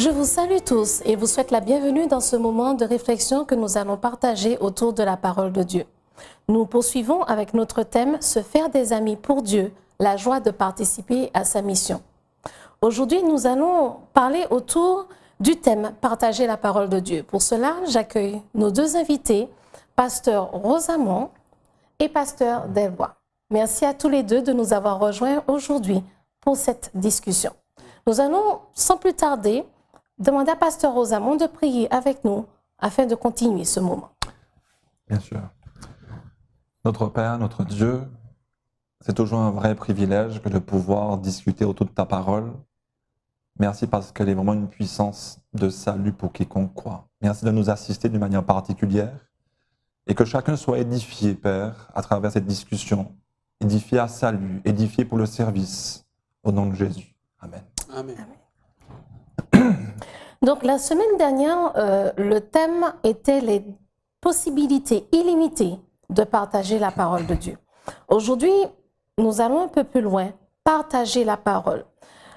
Je vous salue tous et vous souhaite la bienvenue dans ce moment de réflexion que nous allons partager autour de la parole de Dieu. Nous poursuivons avec notre thème « Se faire des amis pour Dieu, la joie de participer à sa mission ». Aujourd'hui, nous allons parler autour du thème « Partager la parole de Dieu ». Pour cela, j'accueille nos deux invités, Pasteur Rosamond et Pasteur Delbois. Merci à tous les deux de nous avoir rejoints aujourd'hui pour cette discussion. Nous allons, sans plus tarder, demander à Pasteur Rosamond de prier avec nous afin de continuer ce moment. Bien sûr. Notre Père, notre Dieu, c'est toujours un vrai privilège que de pouvoir discuter autour de ta parole. Merci parce qu'elle est vraiment une puissance de salut pour quiconque croit. Merci de nous assister d'une manière particulière et que chacun soit édifié, Père, à travers cette discussion, édifié à salut, édifié pour le service, au nom de Jésus. Amen. Amen. Donc, la semaine dernière, le thème était les possibilités illimitées de partager la parole de Dieu. Aujourd'hui, nous allons un peu plus loin, partager la parole.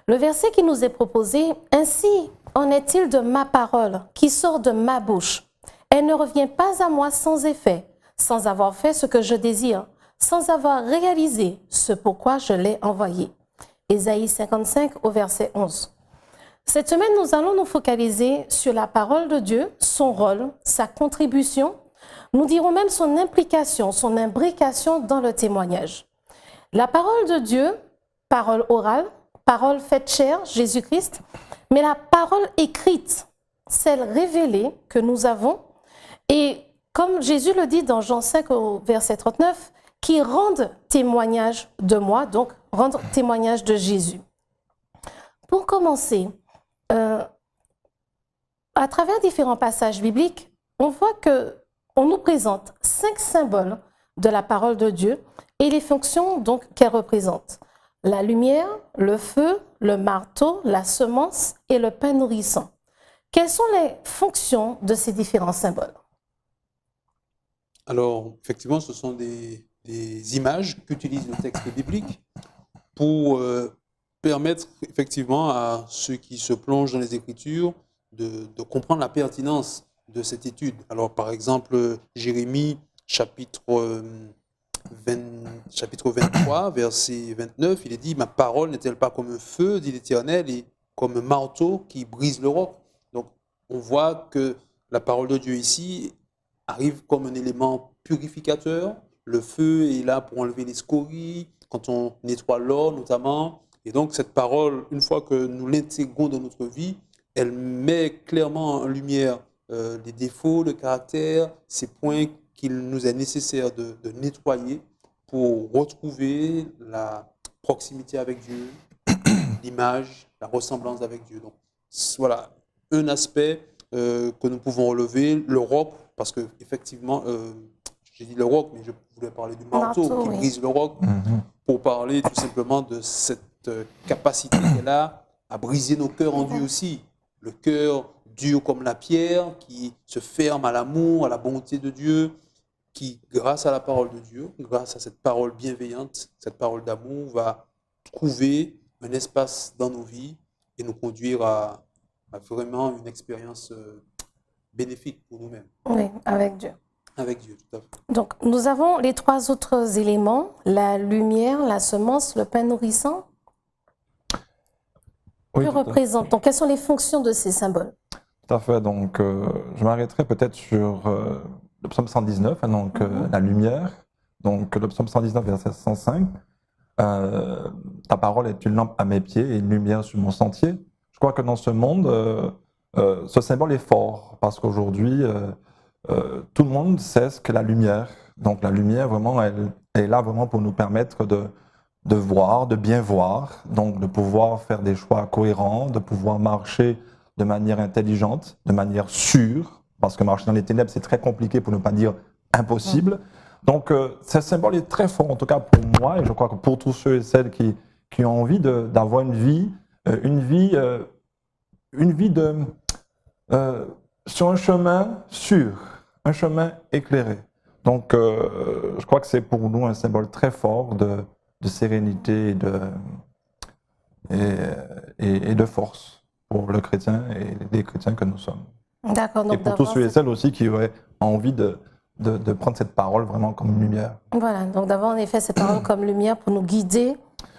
Le verset qui nous est proposé, « Ainsi en est-il de ma parole qui sort de ma bouche. Elle ne revient pas à moi sans effet, sans avoir fait ce que je désire, sans avoir réalisé ce pourquoi je l'ai envoyé. » Ésaïe 55 au verset 11. Cette semaine, nous allons nous focaliser sur la parole de Dieu, son rôle, sa contribution. Nous dirons même son implication, son imbrication dans le témoignage. La parole de Dieu, parole orale, parole faite chair, Jésus-Christ, mais la parole écrite, celle révélée que nous avons, et comme Jésus le dit dans Jean 5 au verset 39, qui rendent témoignage de moi, donc rendre témoignage de Jésus. Pour commencer, à travers différents passages bibliques, on voit qu'on nous présente 5 symboles de la parole de Dieu et les fonctions donc qu'elle représente. La lumière, le feu, le marteau, la semence et le pain nourrissant. Quelles sont les fonctions de ces différents symboles? Alors, effectivement, ce sont des images qu'utilise le texte biblique pour permettre effectivement à ceux qui se plongent dans les Écritures de comprendre la pertinence de cette étude. Alors, par exemple, Jérémie, chapitre 23, verset 29, il est dit « Ma parole n'est-elle pas comme un feu, dit l'Éternel, et comme un marteau qui brise le roc ?» Donc, on voit que la parole de Dieu ici arrive comme un élément purificateur. Le feu est là pour enlever les scories, quand on nettoie l'or notamment. Et donc, cette parole, une fois que nous l'intégrons dans notre vie, elle met clairement en lumière les défauts, le caractère, ces points qu'il nous est nécessaire de nettoyer pour retrouver la proximité avec Dieu, l'image, la ressemblance avec Dieu. Donc, voilà un aspect que nous pouvons relever, le roc, parce que effectivement, j'ai dit le roc, mais je voulais parler du marteau qui brise le roc, pour parler tout simplement de cette capacité qu'elle a à briser nos cœurs en Dieu aussi. Le cœur dur comme la pierre, qui se ferme à l'amour, à la bonté de Dieu, qui, grâce à la parole de Dieu, grâce à cette parole bienveillante, cette parole d'amour, va trouver un espace dans nos vies et nous conduire à vraiment une expérience bénéfique pour nous-mêmes. Oui, avec Dieu. Avec Dieu, tout à fait. Donc, nous avons les 3 autres éléments, la lumière, la semence, le pain nourrissant. Oui, Que représentent, donc, quelles sont les fonctions de ces symboles? tout à fait. Donc, je m'arrêterai peut-être sur le psaume 119, donc la lumière. Donc, le psaume 119, verset 105. Ta parole est une lampe à mes pieds et une lumière sur mon sentier. Je crois que dans ce monde, ce symbole est fort parce qu'aujourd'hui, tout le monde sait ce qu'est la lumière. Donc, la lumière, vraiment, elle est là vraiment pour nous permettre de voir, de bien voir, donc de pouvoir faire des choix cohérents, de pouvoir marcher de manière intelligente, de manière sûre, parce que marcher dans les ténèbres, c'est très compliqué pour ne pas dire impossible. Donc, ce symbole est très fort, en tout cas pour moi, et je crois que pour tous ceux et celles qui ont envie d'avoir une vie sur un chemin sûr, un chemin éclairé. Donc, je crois que c'est pour nous un symbole très fort de sérénité et de force. pour le chrétien et les chrétiens que nous sommes. D'accord. Et Donc, pour tous d'avoir ceux et cette- celles aussi qui auraient envie de prendre cette parole vraiment comme une lumière. voilà. Donc, d'avoir en effet cette parole comme lumière pour nous guider.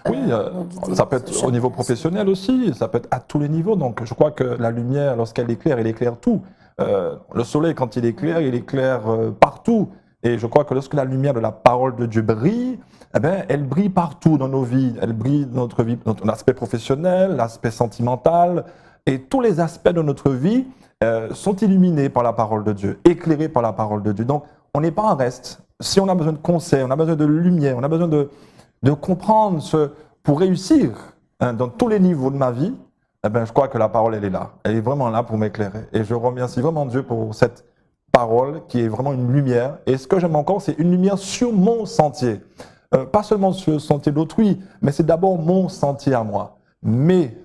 Oui, nous guider ça peut dans ce être au niveau chemin. professionnel aussi, ça peut être à tous les niveaux. Donc je crois que la lumière, lorsqu'elle éclaire, elle éclaire tout. Le soleil, quand il éclaire partout. Et je crois que lorsque la lumière de la parole de Dieu brille, eh bien, elle brille partout dans nos vies. Elle brille dans notre vie, dans l'aspect professionnel, l'aspect sentimental, et tous les aspects de notre vie sont illuminés par la parole de Dieu, éclairés par la parole de Dieu. Donc on n'est pas en reste. Si on a besoin de conseils, on a besoin de lumière, on a besoin de comprendre pour réussir dans tous les niveaux de ma vie, eh ben, je crois que la parole, elle est là. Elle est vraiment là pour m'éclairer. Et je remercie vraiment Dieu pour cette parole qui est vraiment une lumière. Et ce que j'aime encore, c'est une lumière sur mon sentier. Pas seulement sur le sentier d'autrui, mais c'est d'abord mon sentier à moi. Mais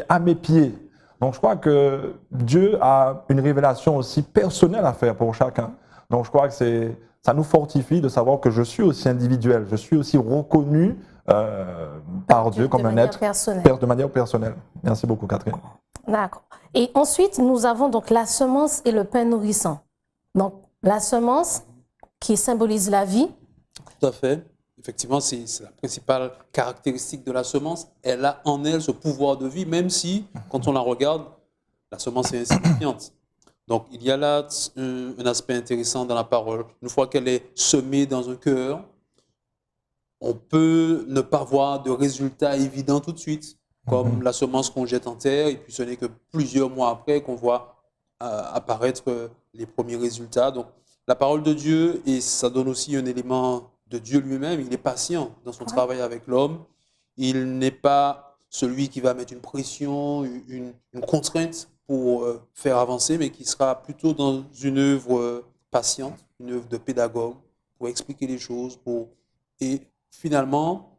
à mes pieds. Donc je crois que Dieu a une révélation aussi personnelle à faire pour chacun. Donc je crois que ça nous fortifie de savoir que je suis aussi individuel, je suis aussi reconnu par Dieu comme un être de manière personnelle. Merci beaucoup, Catherine. D'accord. Et ensuite, nous avons donc la semence et le pain nourrissant. Donc, la semence qui symbolise la vie. Tout à fait. Effectivement, c'est la principale caractéristique de la semence. Elle a en elle ce pouvoir de vie, même si, quand on la regarde, la semence est insignifiante. Donc, il y a là un aspect intéressant dans la parole. Une fois qu'elle est semée dans un cœur, on peut ne pas voir de résultats évidents tout de suite, comme la semence qu'on jette en terre, et puis ce n'est que plusieurs mois après qu'on voit apparaître les premiers résultats. Donc, la parole de Dieu, et ça donne aussi un élément de Dieu lui-même, il est patient dans son travail avec l'homme. Il n'est pas celui qui va mettre une pression, une contrainte pour faire avancer, mais qui sera plutôt dans une œuvre patiente, une œuvre de pédagogue, pour expliquer les choses, et finalement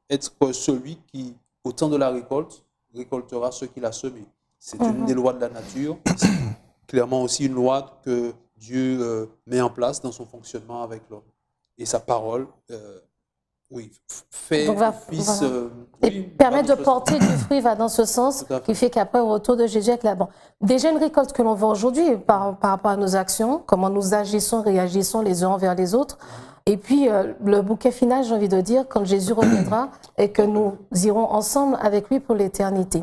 être celui qui, au temps de la récolte, récoltera ce qu'il a semé. C'est une des lois de la nature. C'est clairement aussi une loi que Dieu met en place dans son fonctionnement avec l'homme. Et sa parole, oui, fait office. Voilà. Oui, et permet de porter du fruit, va dans ce sens, qui fait qu'après, au retour de Jésus avec la banque. Déjà, une récolte que l'on voit aujourd'hui par rapport à nos actions, comment nous agissons, réagissons les uns envers les autres. Et puis, le bouquet final, j'ai envie de dire, quand Jésus reviendra et que nous irons ensemble avec lui pour l'éternité.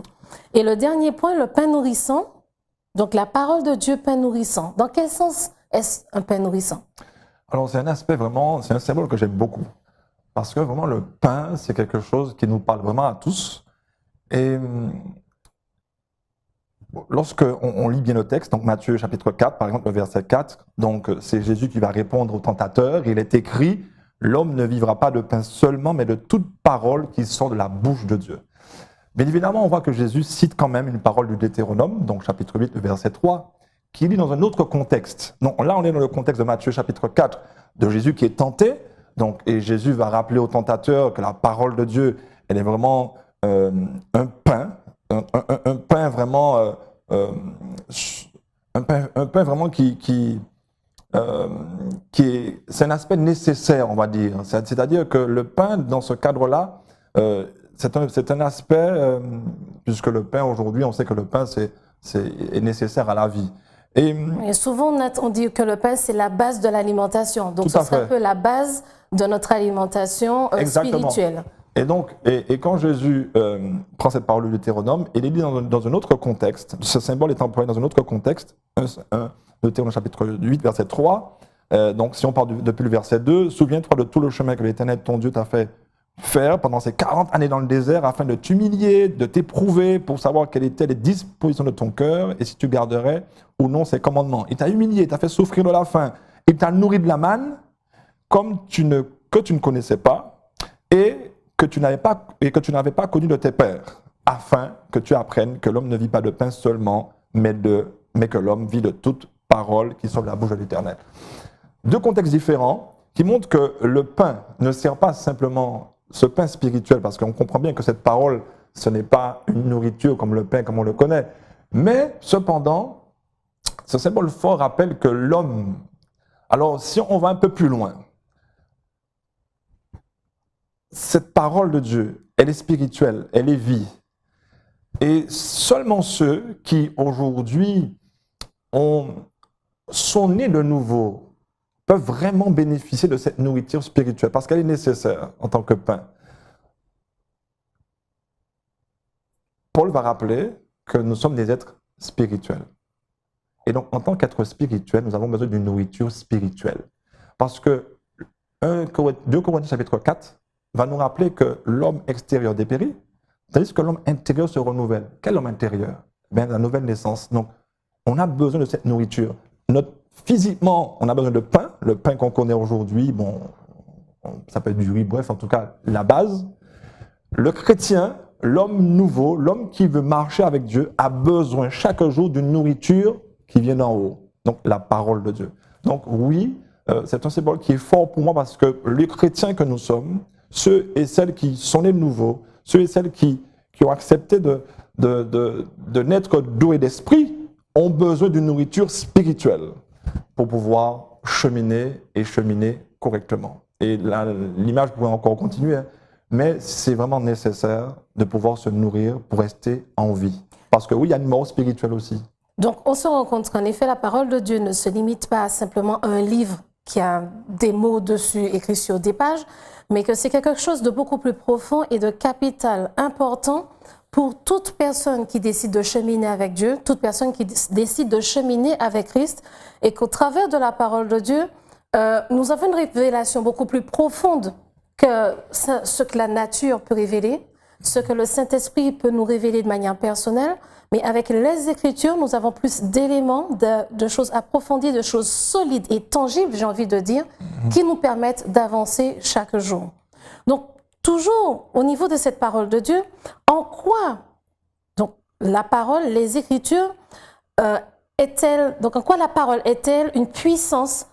Et le dernier point, le pain nourrissant. Donc, la parole de Dieu, pain nourrissant. Dans quel sens est-ce un pain nourrissant? Alors, c'est un aspect vraiment, c'est un symbole que j'aime beaucoup. Parce que vraiment, le pain, c'est quelque chose qui nous parle vraiment à tous. Et lorsque on lit bien le texte, donc Matthieu chapitre 4, par exemple, le verset 4, donc c'est Jésus qui va répondre au tentateur. Il est écrit, l'homme ne vivra pas de pain seulement, mais de toute parole qui sort de la bouche de Dieu. Bien évidemment, on voit que Jésus cite quand même une parole du Deutéronome, donc chapitre 8, le verset 3, qui lit dans un autre contexte. Donc là, on est dans le contexte de Matthieu chapitre 4, de Jésus qui est tenté. Donc, et Jésus va rappeler au tentateur que la parole de Dieu, elle est vraiment un pain vraiment, un pain vraiment qui est, c'est un aspect nécessaire, on va dire. C'est-à-dire que le pain, dans ce cadre-là, c'est un aspect, puisque le pain aujourd'hui, on sait que le pain est nécessaire à la vie. Et souvent, on dit que le pain, c'est la base de l'alimentation. Donc, ce serait un peu la base de notre alimentation spirituelle. Et donc, et quand Jésus prend cette parole du Deutéronome, il est dit dans un autre contexte, ce symbole est employé dans un autre contexte, Deutéronome chapitre 8, verset 3. Donc, si on part depuis le verset 2, souviens-toi de tout le chemin que l'Éternel, ton Dieu, t'a fait faire pendant ces 40 années dans le désert afin de t'humilier, de t'éprouver pour savoir quelles étaient les dispositions de ton cœur et si tu garderais ou non ses commandements. Il t'a humilié, il t'a fait souffrir de la faim, il t'a nourri de la manne comme que tu ne connaissais pas et que tu n'avais pas connu de tes pères, afin que tu apprennes que l'homme ne vit pas de pain seulement, mais que l'homme vit de toute parole qui sort de la bouche de l'Éternel. Deux contextes différents qui montrent que le pain ne sert pas simplement ce pain spirituel, parce qu'on comprend bien que cette parole, ce n'est pas une nourriture comme le pain, comme on le connaît. Mais cependant, ce symbole fort rappelle que l'homme... Alors, si on va un peu plus loin, cette parole de Dieu, elle est spirituelle, elle est vie. Et seulement ceux qui aujourd'hui sont nés de nouveau peuvent vraiment bénéficier de cette nourriture spirituelle parce qu'elle est nécessaire en tant que pain. Paul va rappeler que nous sommes des êtres spirituels. Et donc, en tant qu'être spirituel, nous avons besoin d'une nourriture spirituelle. Parce que 2 Corinthiens chapitre 4 va nous rappeler que l'homme extérieur dépérit, tandis que l'homme intérieur se renouvelle. Quel homme intérieur? Bien, la nouvelle naissance. Donc, on a besoin de cette nourriture. Physiquement, on a besoin de pain, le pain qu'on connaît aujourd'hui, bon, ça peut être du riz, bref, en tout cas, la base. Le chrétien, l'homme nouveau, l'homme qui veut marcher avec Dieu, a besoin chaque jour d'une nourriture qui vient d'en haut, donc la parole de Dieu. Donc oui, c'est un symbole qui est fort pour moi parce que les chrétiens que nous sommes, ceux et celles qui sont nés de nouveau, ceux et celles qui ont accepté de naître d'eau et d'esprit, ont besoin d'une nourriture spirituelle pour pouvoir cheminer et cheminer correctement. Et là, l'image pourrait encore continuer, hein, mais c'est vraiment nécessaire de pouvoir se nourrir pour rester en vie. Parce que oui, il y a une mort spirituelle aussi. Donc, on se rend compte qu'en effet, la parole de Dieu ne se limite pas à simplement un livre qui a des mots dessus écrits sur des pages, mais que c'est quelque chose de beaucoup plus profond et de capital important pour toute personne qui décide de cheminer avec Dieu, toute personne qui décide de cheminer avec Christ, et qu'au travers de la parole de Dieu, nous avons une révélation beaucoup plus profonde que ce que la nature peut révéler, ce que le Saint-Esprit peut nous révéler de manière personnelle, mais avec les Écritures, nous avons plus d'éléments, de choses approfondies, de choses solides et tangibles, j'ai envie de dire, qui nous permettent d'avancer chaque jour. Donc, toujours au niveau de cette parole de Dieu, en quoi, donc, la parole, les Écritures, en quoi la parole est-elle une puissance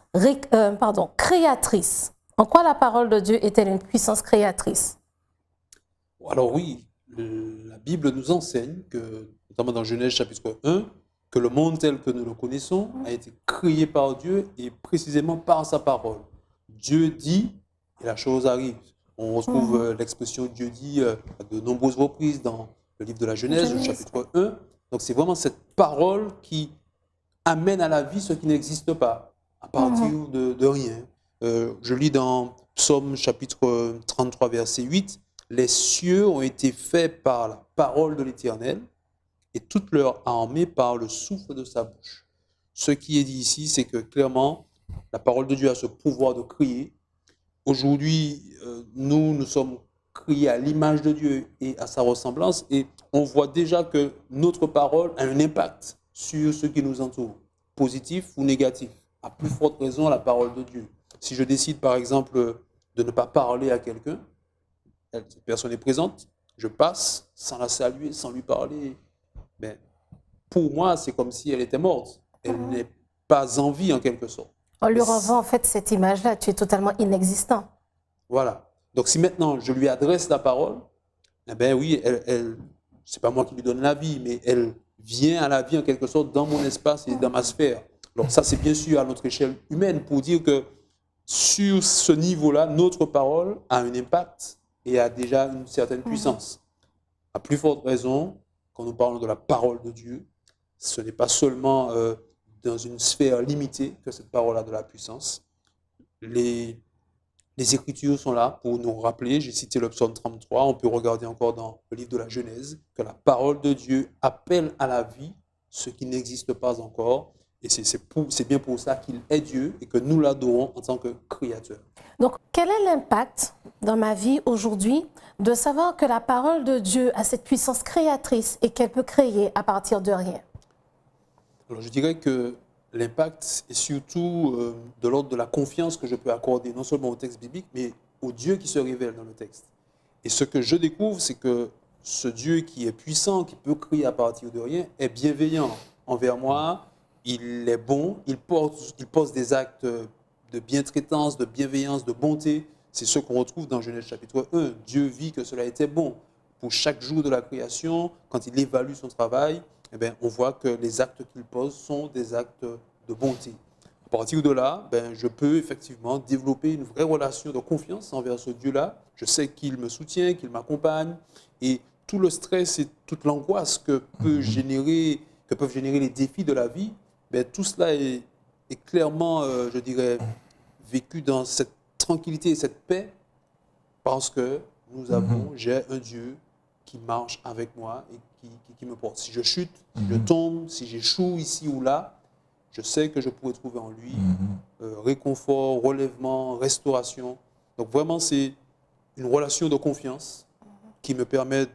créatrice? En quoi la parole de Dieu est-elle une puissance créatrice? Alors oui, la Bible nous enseigne que, notamment dans Genèse chapitre 1, que le monde tel que nous le connaissons a été créé par Dieu et précisément par sa parole. Dieu dit et la chose arrive. On retrouve l'expression Dieu dit à de nombreuses reprises dans le livre de la Genèse, chapitre 1. Donc c'est vraiment cette parole qui amène à la vie ce qui n'existe pas, à partir de rien. Je lis dans Psaume chapitre 33, verset 8, « Les cieux ont été faits par la parole de l'Éternel et toute leur armée par le souffle de sa bouche. » Ce qui est dit ici, c'est que clairement, la parole de Dieu a ce pouvoir de créer. Aujourd'hui, nous sommes créés à l'image de Dieu et à sa ressemblance, et on voit déjà que notre parole a un impact sur ce qui nous entoure, positif ou négatif. À plus forte raison, la parole de Dieu. Si je décide, par exemple, de ne pas parler à quelqu'un, cette personne est présente, je passe sans la saluer, sans lui parler, ben, pour moi, c'est comme si elle était morte. Elle n'est pas en vie, en quelque sorte. On lui renvoie en fait cette image-là, tu es totalement inexistant. Voilà. Donc si maintenant je lui adresse la parole, eh ben oui, c'est pas moi qui lui donne la vie, mais elle vient à la vie en quelque sorte dans mon espace et dans ma sphère. Donc ça, c'est bien sûr à notre échelle humaine pour dire que sur ce niveau-là, notre parole a un impact et a déjà une certaine puissance. À plus forte raison, quand nous parlons de la parole de Dieu, ce n'est pas seulement dans une sphère limitée que cette parole a de la puissance. Les Écritures sont là pour nous rappeler, j'ai cité le psaume 33, on peut regarder encore dans le livre de la Genèse, que la parole de Dieu appelle à la vie ce qui n'existe pas encore. Et c'est bien pour ça qu'il est Dieu et que nous l'adorons en tant que créateur. Donc, quel est l'impact dans ma vie aujourd'hui de savoir que la parole de Dieu a cette puissance créatrice et qu'elle peut créer à partir de rien? Alors, je dirais que l'impact est surtout de l'ordre de la confiance que je peux accorder non seulement au texte biblique, mais au Dieu qui se révèle dans le texte. Et ce que je découvre, c'est que ce Dieu qui est puissant, qui peut créer à partir de rien, est bienveillant envers moi. Il est bon, il pose des actes de bientraitance, de bienveillance, de bonté. C'est ce qu'on retrouve dans Genèse chapitre 1. Dieu vit que cela était bon. Pour chaque jour de la création, quand il évalue son travail, eh bien, on voit que les actes qu'il pose sont des actes de bonté. À partir de là, je peux effectivement développer une vraie relation de confiance envers ce Dieu-là. Je sais qu'il me soutient, qu'il m'accompagne. Et tout le stress et toute l'angoisse que peuvent générer les défis de la vie, ben, tout cela est clairement, je dirais, vécu dans cette tranquillité et cette paix parce que j'ai un Dieu qui marche avec moi et qui me porte. Si je chute, si je tombe, si j'échoue ici ou là, je sais que je pourrais trouver en lui réconfort, relèvement, restauration. Donc vraiment, c'est une relation de confiance qui me permet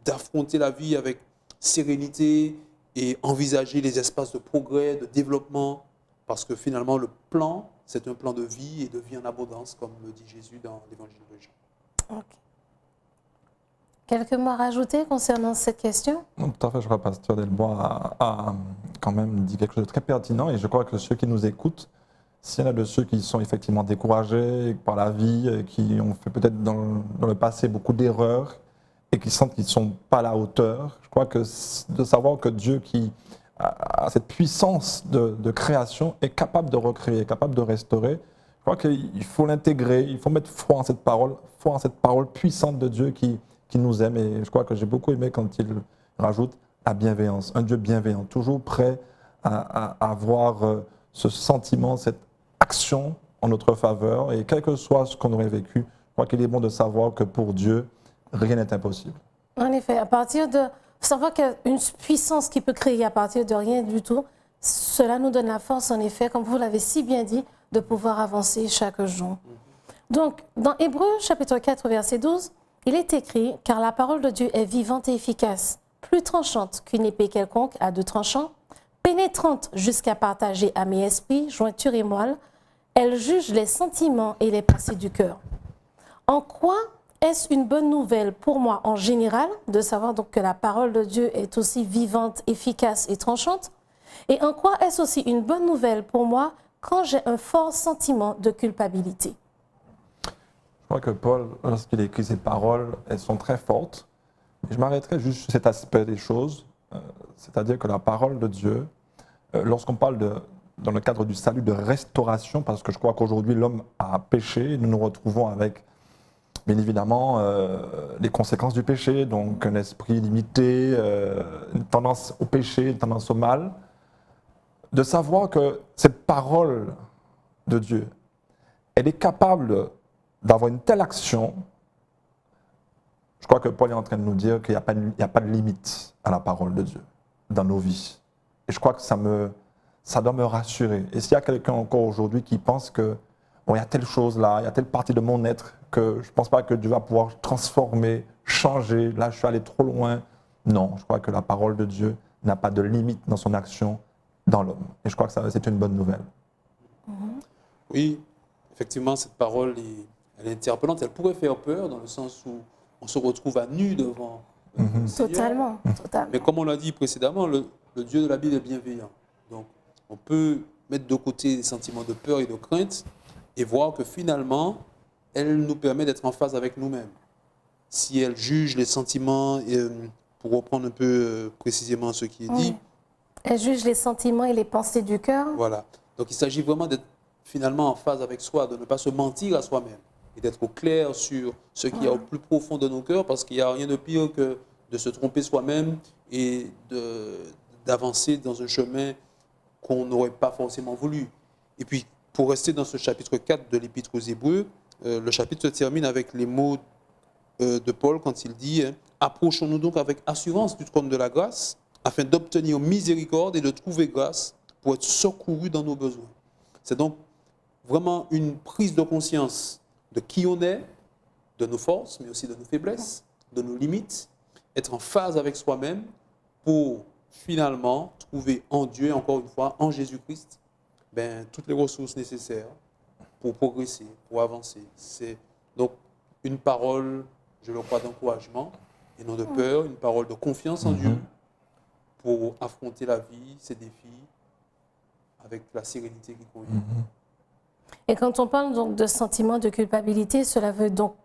d'affronter la vie avec sérénité et envisager les espaces de progrès, de développement, parce que finalement, le plan, c'est un plan de vie et de vie en abondance, comme le dit Jésus dans l'évangile de Jean. Ok. Quelques mots à rajouter concernant cette question? Non, tout à fait, je crois que Pasteur Delbois a quand même dit quelque chose de très pertinent et je crois que ceux qui nous écoutent, s'il y en a de ceux qui sont effectivement découragés par la vie, qui ont fait peut-être dans le passé beaucoup d'erreurs et qui sentent qu'ils ne sont pas à la hauteur, je crois que de savoir que Dieu qui a cette puissance de création est capable de recréer, est capable de restaurer, je crois qu'il faut l'intégrer, il faut mettre foi en cette parole puissante de Dieu qui nous aime. Et je crois que j'ai beaucoup aimé quand il rajoute la bienveillance, un Dieu bienveillant, toujours prêt à avoir ce sentiment, cette action en notre faveur. Et quel que soit ce qu'on aurait vécu, je crois qu'il est bon de savoir que pour Dieu, rien n'est impossible. En effet, à partir de savoir qu'il y a une puissance qui peut créer à partir de rien du tout, cela nous donne la force, en effet, comme vous l'avez si bien dit, de pouvoir avancer chaque jour. Donc, dans Hébreux, chapitre 4, verset 12, il est écrit « Car la parole de Dieu est vivante et efficace, plus tranchante qu'une épée quelconque à deux tranchants, pénétrante jusqu'à partager âme et esprit, jointure et moelle, elle juge les sentiments et les pensées du cœur. » En quoi est-ce une bonne nouvelle pour moi en général de savoir donc que la parole de Dieu est aussi vivante, efficace et tranchante? Et en quoi est-ce aussi une bonne nouvelle pour moi quand j'ai un fort sentiment de culpabilité? Je crois que Paul, lorsqu'il écrit ces paroles, elles sont très fortes. Mais je m'arrêterai juste sur cet aspect des choses, c'est-à-dire que la parole de Dieu, lorsqu'on parle dans le cadre du salut de restauration, parce que je crois qu'aujourd'hui l'homme a péché, nous nous retrouvons avec, bien évidemment, les conséquences du péché, donc un esprit limité, une tendance au péché, une tendance au mal, de savoir que cette parole de Dieu, elle est capable d'avoir une telle action. Je crois que Paul est en train de nous dire qu'il n'y a pas de limite à la parole de Dieu dans nos vies. Et je crois que ça doit me rassurer. Et s'il y a quelqu'un encore aujourd'hui qui pense que bon, il y a telle chose là, il y a telle partie de mon être que je ne pense pas que Dieu va pouvoir transformer, changer, là je suis allé trop loin. Non, je crois que la parole de Dieu n'a pas de limite dans son action dans l'homme. Et je crois que c'est une bonne nouvelle. Oui, effectivement, cette parole elle est interpellante. Elle pourrait faire peur dans le sens où on se retrouve à nu devant le Seigneur. Totalement. Mais comme on l'a dit précédemment, le Dieu de la Bible est bienveillant. Donc, on peut mettre de côté les sentiments de peur et de crainte et voir que finalement, elle nous permet d'être en phase avec nous-mêmes. Si elle juge les sentiments, pour reprendre un peu précisément ce qui est dit. Elle juge les sentiments et les pensées du cœur. Voilà. Donc, il s'agit vraiment d'être finalement en phase avec soi, de ne pas se mentir à soi-même et d'être au clair sur ce qu'il y a au plus profond de nos cœurs, parce qu'il n'y a rien de pire que de se tromper soi-même et d'avancer dans un chemin qu'on n'aurait pas forcément voulu. Et puis, pour rester dans ce chapitre 4 de l'Épître aux Hébreux, le chapitre se termine avec les mots de Paul quand il dit « Approchons-nous donc avec assurance du trône de la grâce, afin d'obtenir miséricorde et de trouver grâce pour être secourus dans nos besoins. » C'est donc vraiment une prise de conscience de qui on est, de nos forces, mais aussi de nos faiblesses, de nos limites, être en phase avec soi-même pour finalement trouver en Dieu, encore une fois, en Jésus-Christ, toutes les ressources nécessaires pour progresser, pour avancer. C'est donc une parole, je le crois, d'encouragement et non de peur, une parole de confiance en Dieu pour affronter la vie, ses défis, avec la sérénité qui convient. Et quand on parle donc de sentiment de culpabilité, cela veut donc,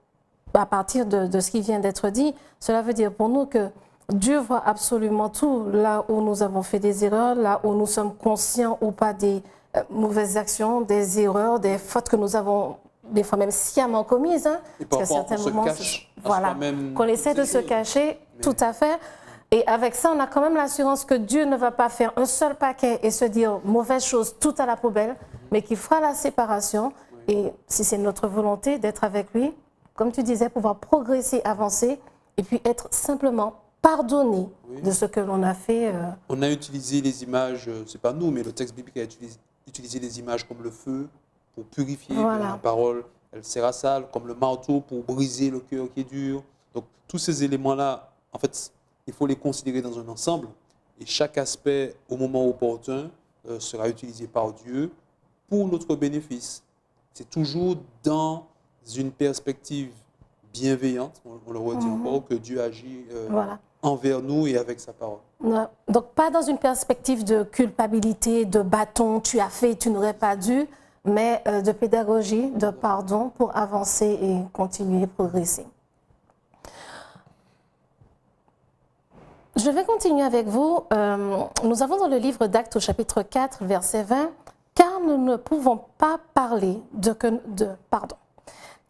à partir de ce qui vient d'être dit, cela veut dire pour nous que Dieu voit absolument tout, là où nous avons fait des erreurs, là où nous sommes conscients ou pas des mauvaises actions, des erreurs, des fautes que nous avons des fois même sciemment commises. Et parfois on se cache voilà, soi-même qu'on essaie de ces se choses. cacher, Mais- tout à fait. Et avec ça, on a quand même l'assurance que Dieu ne va pas faire un seul paquet et se dire mauvaise chose, tout à la poubelle, mais qu'il fera la séparation. Et si c'est notre volonté d'être avec lui, comme tu disais, pouvoir progresser, avancer, et puis être simplement pardonné de ce que l'on a fait. On a utilisé les images, c'est pas nous, mais le texte biblique a utilisé des images comme le feu pour purifier Voilà. la parole, elle sert à ça, comme le marteau pour briser le cœur qui est dur. Donc tous ces éléments-là, en fait, il faut les considérer dans un ensemble et chaque aspect, au moment opportun, sera utilisé par Dieu pour notre bénéfice. C'est toujours dans une perspective bienveillante, on le redit encore, que Dieu agit Voilà. envers nous et avec sa parole. Non. Donc, pas dans une perspective de culpabilité, de bâton, tu as fait, tu n'aurais pas dû, mais de pédagogie, de pardon pour avancer et continuer, progresser. Je vais continuer avec vous. Nous avons dans le livre d'Actes au chapitre 4, verset 20, « Car nous ne pouvons pas parler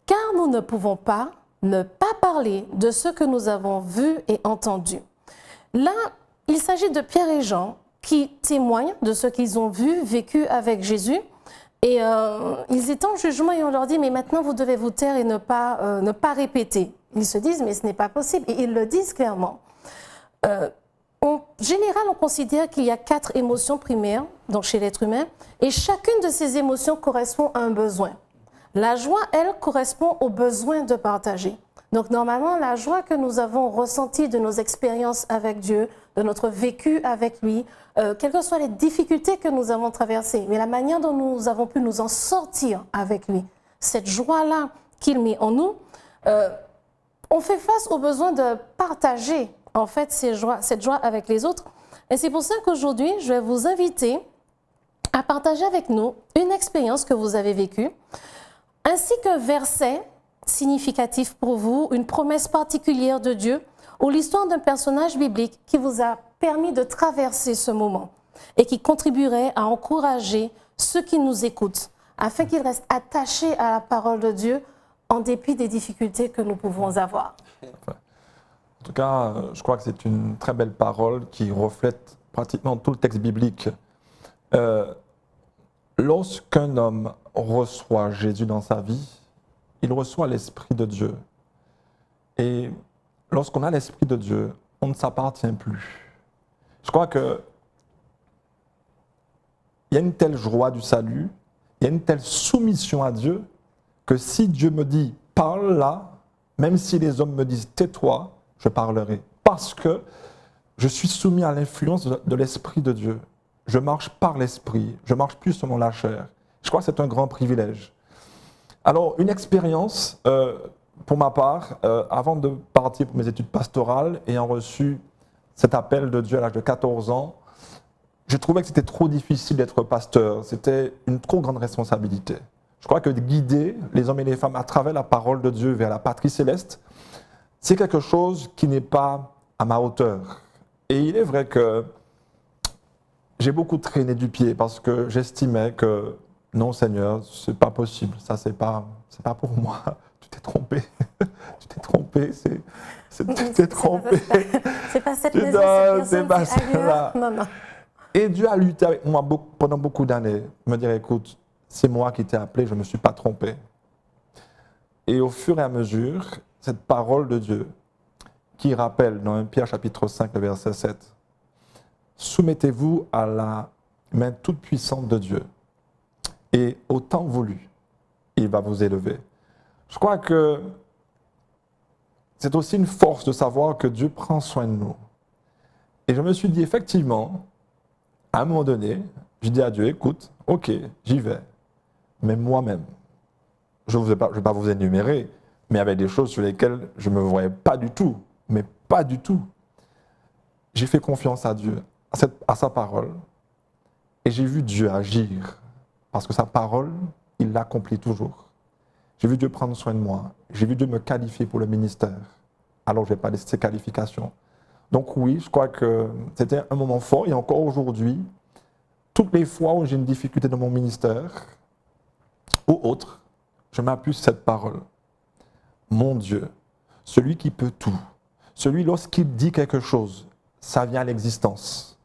car nous ne pouvons pas ne pas parler de ce que nous avons vu et entendu. » Là, il s'agit de Pierre et Jean qui témoignent de ce qu'ils ont vu, vécu avec Jésus. Et ils étaient en jugement et on leur dit, mais maintenant vous devez vous taire et ne pas répéter. Ils se disent, mais ce n'est pas possible. Et ils le disent clairement. En général, on considère qu'il y a 4 émotions primaires donc chez l'être humain et chacune de ces émotions correspond à un besoin. La joie, elle, correspond au besoin de partager. Donc normalement, la joie que nous avons ressentie de nos expériences avec Dieu, de notre vécu avec lui, quelles que soient les difficultés que nous avons traversées, mais la manière dont nous avons pu nous en sortir avec lui, cette joie-là qu'il met en nous, on fait face au besoin de partager en fait cette joie avec les autres. Et c'est pour ça qu'aujourd'hui, je vais vous inviter à partager avec nous une expérience que vous avez vécue, ainsi qu'un verset significatif pour vous, une promesse particulière de Dieu, ou l'histoire d'un personnage biblique qui vous a permis de traverser ce moment et qui contribuerait à encourager ceux qui nous écoutent, afin qu'ils restent attachés à la parole de Dieu en dépit des difficultés que nous pouvons avoir. En tout cas, je crois que c'est une très belle parole qui reflète pratiquement tout le texte biblique. Lorsqu'un homme reçoit Jésus dans sa vie, il reçoit l'Esprit de Dieu. Et lorsqu'on a l'Esprit de Dieu, on ne s'appartient plus. Je crois qu'il y a une telle joie du salut, il y a une telle soumission à Dieu, que si Dieu me dit « parle là », même si les hommes me disent « tais-toi », je parlerai. Parce que je suis soumis à l'influence de l'Esprit de Dieu. Je marche par l'Esprit, je marche plus selon la chair. Je crois que c'est un grand privilège. Alors, une expérience, pour ma part, avant de partir pour mes études pastorales, ayant reçu cet appel de Dieu à l'âge de 14 ans, je trouvais que c'était trop difficile d'être pasteur. C'était une trop grande responsabilité. Je crois que de guider les hommes et les femmes à travers la parole de Dieu vers la patrie céleste, c'est quelque chose qui n'est pas à ma hauteur. Et il est vrai que j'ai beaucoup traîné du pied parce que j'estimais que non, Seigneur, c'est pas possible. Ça, c'est pas pour moi. Tu t'es trompé. Tu t'es trompé. Tu t'es trompé. C'est pas cette maison, cette personne, c'est ailleurs. Non, non. Et Dieu a lutté avec moi pendant beaucoup d'années. Me dire, écoute, c'est moi qui t'ai appelé, je ne me suis pas trompé. Et au fur et à mesure, cette parole de Dieu qui rappelle dans 1 Pierre chapitre 5, le verset 7, « Soumettez-vous à la main toute puissante de Dieu, et au temps voulu, il va vous élever. » Je crois que c'est aussi une force de savoir que Dieu prend soin de nous. Et je me suis dit, effectivement, à un moment donné, je dis à Dieu, écoute, ok, j'y vais, mais moi-même, je ne vais pas vous énumérer, mais il y avait des choses sur lesquelles je ne me voyais pas du tout, mais pas du tout. J'ai fait confiance à Dieu, à sa parole, et j'ai vu Dieu agir, parce que sa parole, il l'accomplit toujours. J'ai vu Dieu prendre soin de moi, j'ai vu Dieu me qualifier pour le ministère, alors je n'ai pas laissé ces qualifications. Donc oui, je crois que c'était un moment fort, et encore aujourd'hui, toutes les fois où j'ai une difficulté dans mon ministère, ou autre, je m'appuie sur cette parole. Mon Dieu celui qui peut tout, celui lorsqu'il dit quelque chose, ça vient à l'existence,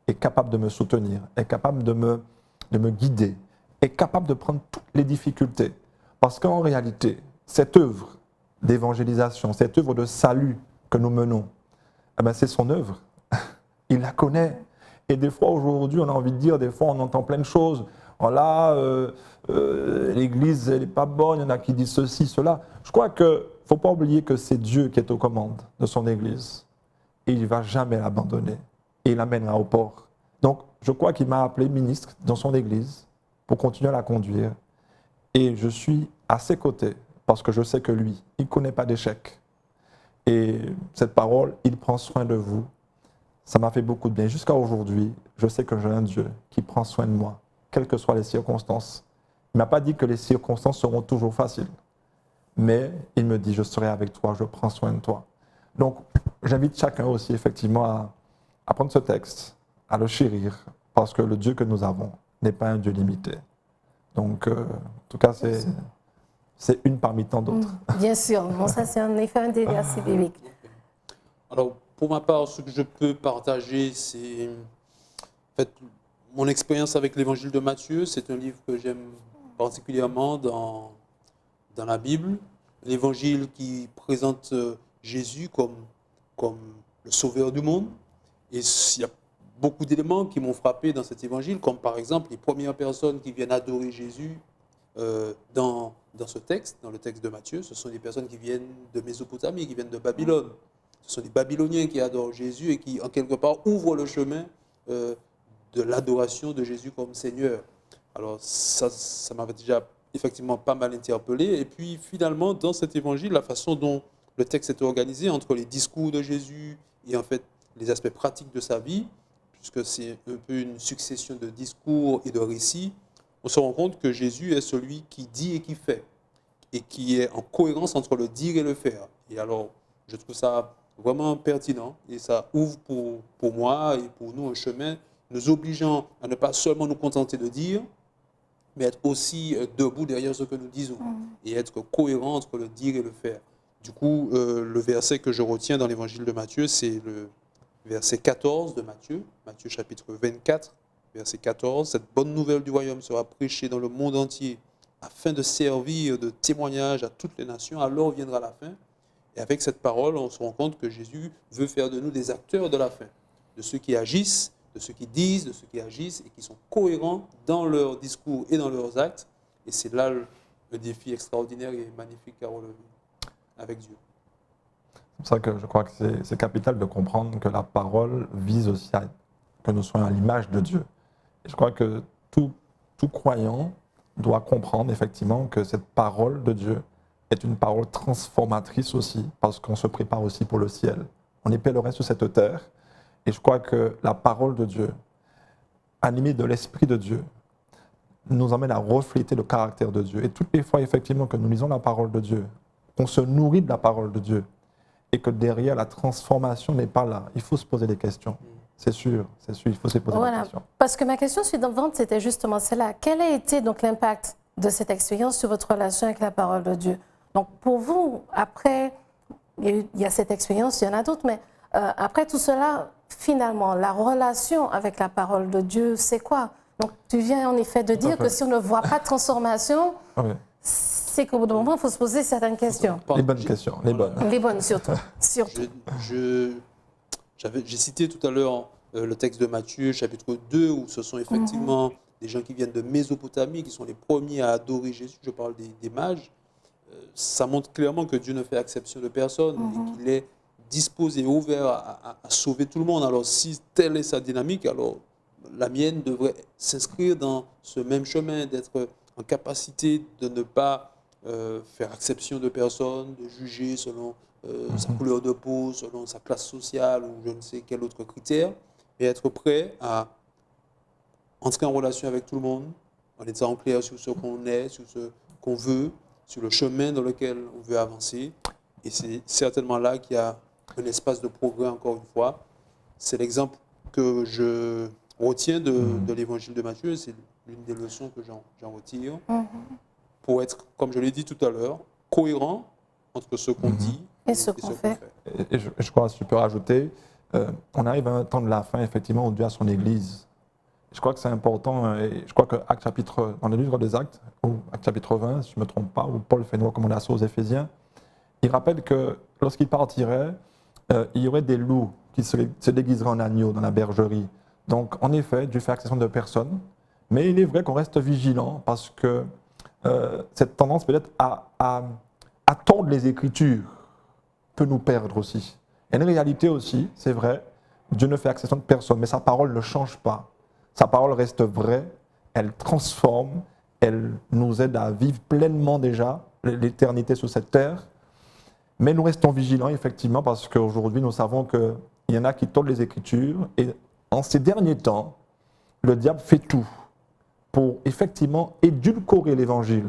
est capable de me soutenir, est capable de me guider, est capable de prendre toutes les difficultés. Parce qu'en réalité, cette œuvre d'évangélisation, cette œuvre de salut que nous menons, eh ben c'est son œuvre. Il la connaît. Et des fois, aujourd'hui, on a envie de dire, des fois, on entend plein de choses. Voilà, l'Église, elle n'est pas bonne, il y en a qui disent ceci, cela. Je crois qu'il ne faut pas oublier que c'est Dieu qui est aux commandes de son Église. Et il ne va jamais l'abandonner. Et il l'amènera au port. Donc, je crois qu'il m'a appelé ministre dans son Église pour continuer à la conduire. Et je suis à ses côtés parce que je sais que lui, il ne connaît pas d'échec. Et cette parole, il prend soin de vous. Ça m'a fait beaucoup de bien. Jusqu'à aujourd'hui, je sais que j'ai un Dieu qui prend soin de moi, quelles que soient les circonstances. Il ne m'a pas dit que les circonstances seront toujours faciles. Mais il me dit, je serai avec toi, je prends soin de toi. Donc, j'invite chacun aussi, effectivement, à prendre ce texte, à le chérir, parce que le Dieu que nous avons n'est pas un Dieu limité. Donc, en tout cas, c'est une parmi tant d'autres. Bien sûr, bon, ça c'est en effet un des versets bibliques. Alors, pour ma part, ce que je peux partager, c'est en fait, mon expérience avec l'évangile de Matthieu. C'est un livre que j'aime particulièrement dans la Bible. L'évangile qui présente Jésus comme le sauveur du monde. Et il y a beaucoup d'éléments qui m'ont frappé dans cet évangile, comme par exemple les premières personnes qui viennent adorer Jésus dans ce texte, dans le texte de Matthieu. Ce sont des personnes qui viennent de Mésopotamie, qui viennent de Babylone. Ce sont des Babyloniens qui adorent Jésus et qui, en quelque part, ouvrent le chemin de l'adoration de Jésus comme Seigneur. Alors, ça m'avait déjà effectivement pas mal interpellé. Et puis, finalement, dans cet évangile, la façon dont le texte est organisé entre les discours de Jésus et, en fait, les aspects pratiques de sa vie, puisque c'est un peu une succession de discours et de récits, on se rend compte que Jésus est celui qui dit et qui fait, et qui est en cohérence entre le dire et le faire. Et alors, je trouve ça vraiment pertinent, et ça ouvre pour moi et pour nous un chemin nous obligeant à ne pas seulement nous contenter de dire, mais être aussi debout derrière ce que nous disons, et être cohérent entre le dire et le faire. Du coup, le verset que je retiens dans l'évangile de Matthieu, c'est le verset 14 de Matthieu, Matthieu chapitre 24, verset 14. « Cette bonne nouvelle du royaume sera prêchée dans le monde entier afin de servir de témoignage à toutes les nations, alors viendra la fin. » Et avec cette parole, on se rend compte que Jésus veut faire de nous des acteurs de la fin, de ceux qui agissent, de ceux qui disent, de ceux qui agissent et qui sont cohérents dans leurs discours et dans leurs actes. Et c'est là le défi extraordinaire et magnifique à relever avec Dieu. C'est pour ça que je crois que c'est capital de comprendre que la parole vise aussi à que nous soyons à l'image de Dieu. Et je crois que tout croyant doit comprendre effectivement que cette parole de Dieu est une parole transformatrice aussi, parce qu'on se prépare aussi pour le ciel. On est pèlerin sur cette terre, et je crois que la parole de Dieu, animée de l'Esprit de Dieu, nous emmène à refléter le caractère de Dieu. Et toutes les fois, effectivement, que nous lisons la parole de Dieu, qu'on se nourrit de la parole de Dieu, et que derrière, la transformation n'est pas là, il faut se poser des questions. C'est sûr, il faut se poser des questions. Parce que ma question suivante, c'était justement celle-là. Quel a été donc l'impact de cette expérience sur votre relation avec la parole de Dieu? Donc pour vous, après, il y a cette expérience, il y en a d'autres, mais après tout cela, finalement, la relation avec la parole de Dieu, c'est quoi? Donc tu viens en effet de dire que si on ne voit pas de transformation, c'est qu'au bout d'un moment, il faut se poser certaines questions. Les bonnes questions, les bonnes. Les bonnes surtout. J'ai cité tout à l'heure le texte de Matthieu, chapitre 2, où ce sont effectivement des gens qui viennent de Mésopotamie, qui sont les premiers à adorer Jésus. Je parle des mages. Ça montre clairement que Dieu ne fait exception de personne et qu'il est disposé, ouvert à sauver tout le monde. Alors si telle est sa dynamique, alors la mienne devrait s'inscrire dans ce même chemin, d'être en capacité de ne pas faire exception de personne, de juger selon sa couleur de peau, selon sa classe sociale ou je ne sais quel autre critère, et être prêt à entrer en relation avec tout le monde, en étant clair sur ce qu'on est, sur ce qu'on veut, sur le chemin dans lequel on veut avancer. Et c'est certainement là qu'il y a un espace de progrès, encore une fois. C'est l'exemple que je retiens de l'évangile de Matthieu, c'est l'une des leçons que j'en retire, pour être, comme je l'ai dit tout à l'heure, cohérent entre ce qu'on dit Et ce qu'on fait. Et je crois, si je peux rajouter, on arrive à un temps de la fin, effectivement, où Dieu a son Église. Je crois que c'est important, et je crois que dans le livre des Actes, ou Acte chapitre 20, si je ne me trompe pas, où Paul fait une recommandation aux Éphésiens, il rappelle que lorsqu'il partirait, il y aurait des loups qui se déguiseraient en agneaux dans la bergerie. Donc, en effet, Dieu fait accession de personnes, mais il est vrai qu'on reste vigilant parce que cette tendance peut-être à tordre les Écritures peut nous perdre aussi. Et une réalité aussi, c'est vrai, Dieu ne fait accession de personne, mais sa parole ne change pas. Sa parole reste vraie, elle transforme, elle nous aide à vivre pleinement déjà l'éternité sur cette terre. Mais nous restons vigilants, effectivement, parce qu'aujourd'hui, nous savons qu'il y en a qui tordent les Écritures. Et en ces derniers temps, le diable fait tout pour, effectivement, édulcorer l'Évangile.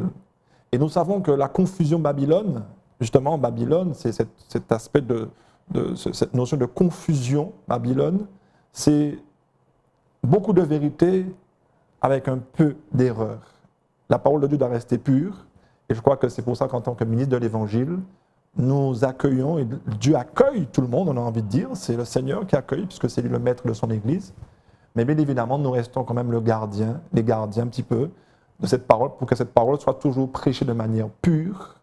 Et nous savons que la confusion Babylone, justement, Babylone, c'est cet aspect cette notion de confusion, Babylone, c'est beaucoup de vérité avec un peu d'erreur. La parole de Dieu doit rester pure, et je crois que c'est pour ça qu'en tant que ministre de l'Évangile, nous accueillons, et Dieu accueille tout le monde, on a envie de dire, c'est le Seigneur qui accueille, puisque c'est lui le maître de son Église, mais bien évidemment, nous restons quand même les gardiens un petit peu de cette parole, pour que cette parole soit toujours prêchée de manière pure,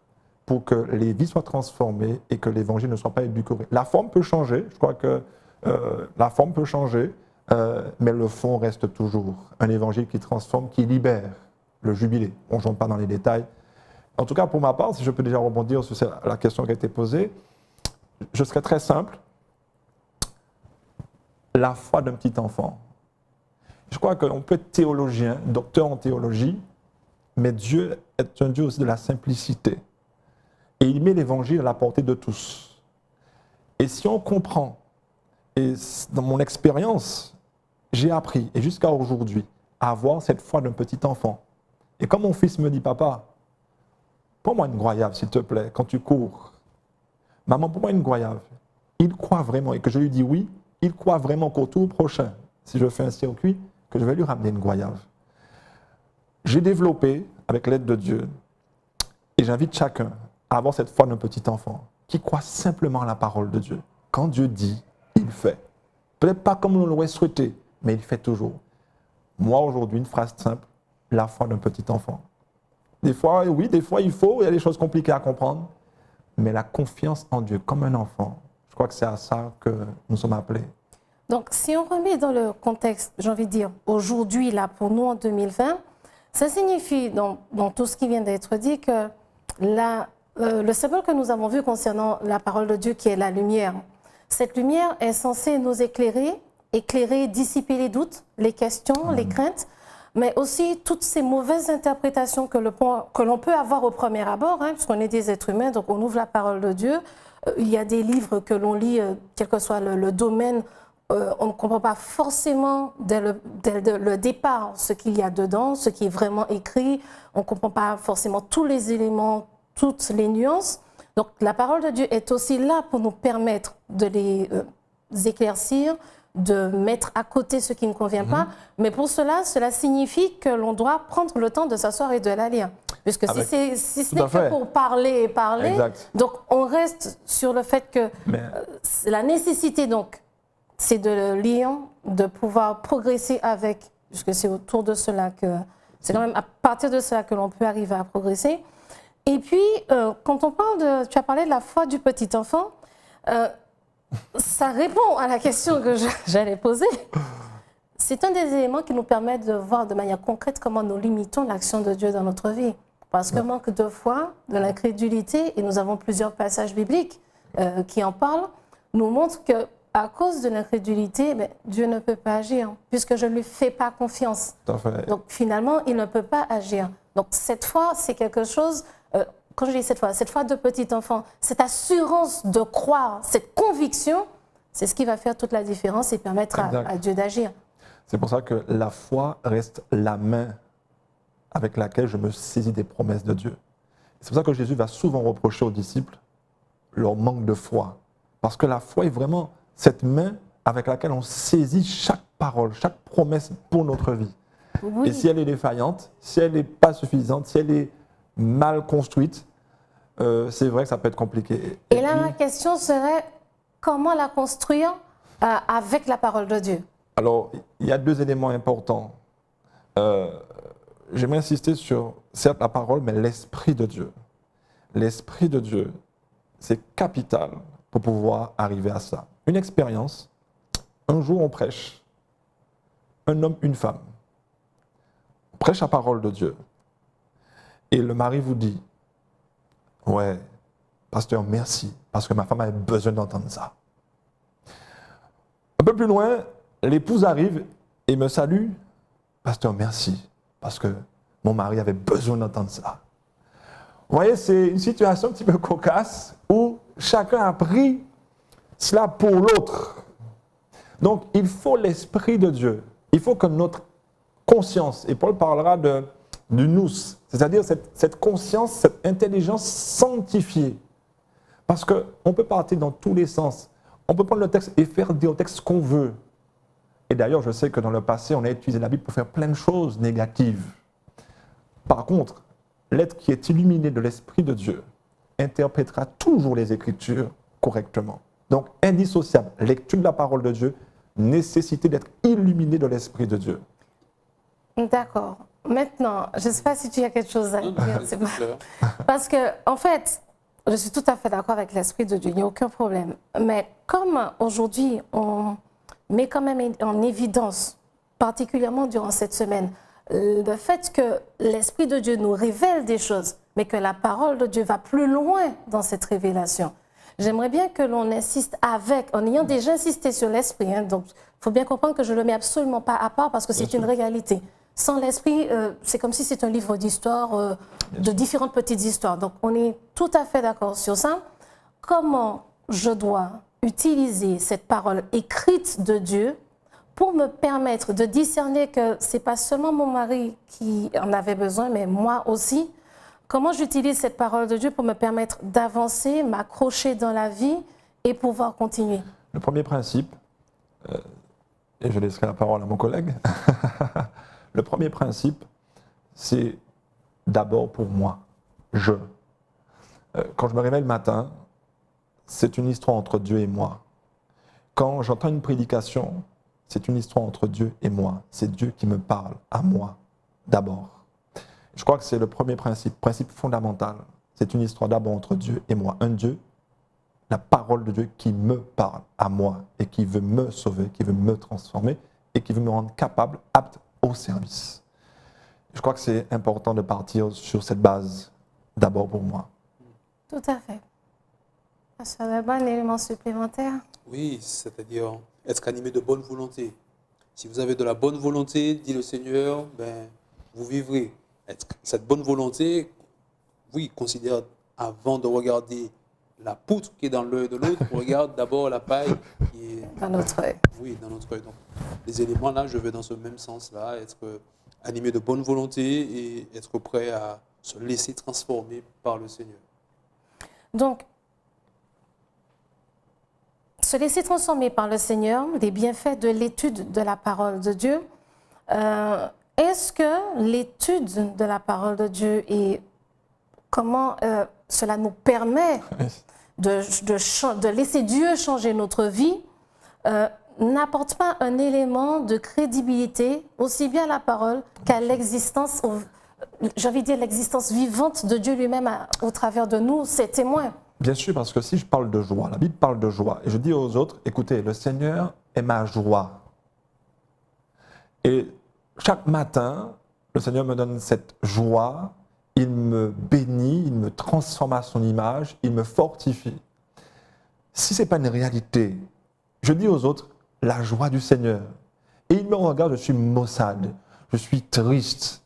pour que les vies soient transformées et que l'Évangile ne soit pas édulcoré. La forme peut changer, je crois que la forme peut changer, mais le fond reste toujours un Évangile qui transforme, qui libère, le jubilé. On ne rentre pas dans les détails. En tout cas, pour ma part, si je peux déjà rebondir sur la question qui a été posée, je serais très simple. La foi d'un petit enfant. Je crois qu'on peut être théologien, docteur en théologie, mais Dieu est un Dieu aussi de la simplicité. Et il met l'Évangile à la portée de tous. Et si on comprend, et dans mon expérience, j'ai appris, et jusqu'à aujourd'hui, à avoir cette foi d'un petit enfant. Et quand mon fils me dit, papa, prends-moi une goyave, s'il te plaît, quand tu cours. Maman, prends-moi une goyave. Il croit vraiment, et que je lui dis oui, il croit vraiment qu'au tour prochain, si je fais un circuit, que je vais lui ramener une goyave. J'ai développé, avec l'aide de Dieu, et j'invite chacun à avoir cette foi d'un petit enfant, qui croit simplement à la parole de Dieu. Quand Dieu dit, il fait. Peut-être pas comme on l'aurait souhaité, mais il fait toujours. Moi, aujourd'hui, une phrase simple, la foi d'un petit enfant. Des fois, oui, des fois, il y a des choses compliquées à comprendre, mais la confiance en Dieu comme un enfant, je crois que c'est à ça que nous sommes appelés. Donc, si on remet dans le contexte, j'ai envie de dire, aujourd'hui, là, pour nous, en 2020, ça signifie, dans tout ce qui vient d'être dit, que le symbole que nous avons vu concernant la parole de Dieu, qui est la lumière, cette lumière est censée nous éclairer, dissiper les doutes, les questions, les craintes, mais aussi toutes ces mauvaises interprétations que l'on peut avoir au premier abord, puisqu'on est des êtres humains, donc on ouvre la parole de Dieu. Il y a des livres que l'on lit, quel que soit le domaine, on ne comprend pas forcément dès le départ ce qu'il y a dedans, ce qui est vraiment écrit. On ne comprend pas forcément tous les éléments, toutes les nuances. Donc la parole de Dieu est aussi là pour nous permettre de les éclaircir, de mettre à côté ce qui ne convient pas. Mais pour cela signifie que l'on doit prendre le temps de s'asseoir et de la lire. Puisque si ce n'est que pour parler et parler, donc on reste sur le fait que la nécessité, donc, c'est de le lire, de pouvoir progresser avec, puisque c'est autour de cela que, c'est quand même à partir de cela que l'on peut arriver à progresser. Et puis, quand on parle tu as parlé de la foi du petit enfant, ça répond à la question que j'allais poser. C'est un des éléments qui nous permet de voir de manière concrète comment nous limitons l'action de Dieu dans notre vie. Parce que manque de foi, de l'incrédulité, et nous avons plusieurs passages bibliques qui en parlent, nous montrent que à cause de l'incrédulité, Dieu ne peut pas agir, puisque je ne lui fais pas confiance. Donc finalement, il ne peut pas agir. Donc cette foi, c'est quelque chose, quand je dis cette foi de petit enfant, cette assurance de croire, cette conviction, c'est ce qui va faire toute la différence et permettre à Dieu d'agir. C'est pour ça que la foi reste la main avec laquelle je me saisis des promesses de Dieu. C'est pour ça que Jésus va souvent reprocher aux disciples leur manque de foi. Parce que la foi est vraiment cette main avec laquelle on saisit chaque parole, chaque promesse pour notre vie. Oui. Et si elle est défaillante, si elle n'est pas suffisante, si elle est mal construite, c'est vrai que ça peut être compliqué. Et là, ma question serait, comment la construire avec la parole de Dieu? Alors, il y a deux éléments importants. J'aimerais insister sur, certes, la parole, mais l'Esprit de Dieu. L'Esprit de Dieu, c'est capital pour pouvoir arriver à ça. Une expérience, un jour on prêche, un homme, une femme, on prêche la parole de Dieu, et le mari vous dit, ouais, pasteur, merci, parce que ma femme avait besoin d'entendre ça. Un peu plus loin, l'épouse arrive et me salue, pasteur, merci, parce que mon mari avait besoin d'entendre ça. Vous voyez, c'est une situation un petit peu cocasse où chacun a pris cela pour l'autre. Donc, il faut l'Esprit de Dieu. Il faut que notre conscience, et Paul parlera du nous, c'est-à-dire cette conscience, cette intelligence sanctifiée. Parce qu'on peut partir dans tous les sens. On peut prendre le texte et faire dire au texte ce qu'on veut. Et d'ailleurs, je sais que dans le passé, on a utilisé la Bible pour faire plein de choses négatives. Par contre, l'être qui est illuminé de l'Esprit de Dieu interprétera toujours les Écritures correctement. Donc, indissociable, lecture de la parole de Dieu, nécessité d'être illuminé de l'Esprit de Dieu. D'accord. Maintenant, je ne sais pas si tu as quelque chose à Non, dire. c'est clair. Parce que, en fait, je suis tout à fait d'accord avec l'Esprit de Dieu, il n'y a aucun problème. Mais comme aujourd'hui, on met quand même en évidence, particulièrement durant cette semaine, le fait que l'Esprit de Dieu nous révèle des choses, mais que la parole de Dieu va plus loin dans cette révélation. J'aimerais bien que l'on insiste en ayant déjà insisté sur l'Esprit. Donc, il faut bien comprendre que je ne le mets absolument pas à part parce que c'est une réalité. Sans l'Esprit, c'est comme si c'est un livre d'histoire, de différentes petites histoires. Donc, on est tout à fait d'accord sur ça. Comment je dois utiliser cette parole écrite de Dieu pour me permettre de discerner que ce n'est pas seulement mon mari qui en avait besoin, mais moi aussi. Comment j'utilise cette parole de Dieu pour me permettre d'avancer, m'accrocher dans la vie et pouvoir continuer? Le premier principe, et je laisserai la parole à mon collègue, le premier principe, c'est d'abord pour moi, je. Quand je me réveille le matin, c'est une histoire entre Dieu et moi. Quand j'entends une prédication, c'est une histoire entre Dieu et moi. C'est Dieu qui me parle à moi, d'abord. Je crois que c'est le premier principe fondamental. C'est une histoire d'abord entre Dieu et moi. Un Dieu, la parole de Dieu qui me parle à moi et qui veut me sauver, qui veut me transformer et qui veut me rendre capable, apte au service. Je crois que c'est important de partir sur cette base, d'abord pour moi. Tout à fait. Ça va un élément supplémentaire? Oui, c'est-à-dire être animé de bonne volonté. Si vous avez de la bonne volonté, dit le Seigneur, ben, vous vivrez. Cette bonne volonté, oui, considère avant de regarder la poutre qui est dans l'œil de l'autre, on regarde d'abord la paille qui est Dans notre œil. Oui, dans notre œil. Donc, les éléments là, je vais dans ce même sens-là, être animé de bonne volonté et être prêt à se laisser transformer par le Seigneur. Donc, se laisser transformer par le Seigneur, les bienfaits de l'étude de la parole de Dieu. Est-ce que l'étude de la parole de Dieu et comment cela nous permet de laisser Dieu changer notre vie n'apporte pas un élément de crédibilité aussi bien à la parole qu'à l'existence, j'ai envie de dire l'existence vivante de Dieu lui-même au travers de nous, ses témoins? Bien sûr, parce que si je parle de joie, la Bible parle de joie, et je dis aux autres, écoutez, le Seigneur est ma joie. Et chaque matin, le Seigneur me donne cette joie, il me bénit, il me transforme à son image, il me fortifie. Si ce n'est pas une réalité, je dis aux autres, la joie du Seigneur. Et il me regarde, je suis maussade, je suis triste.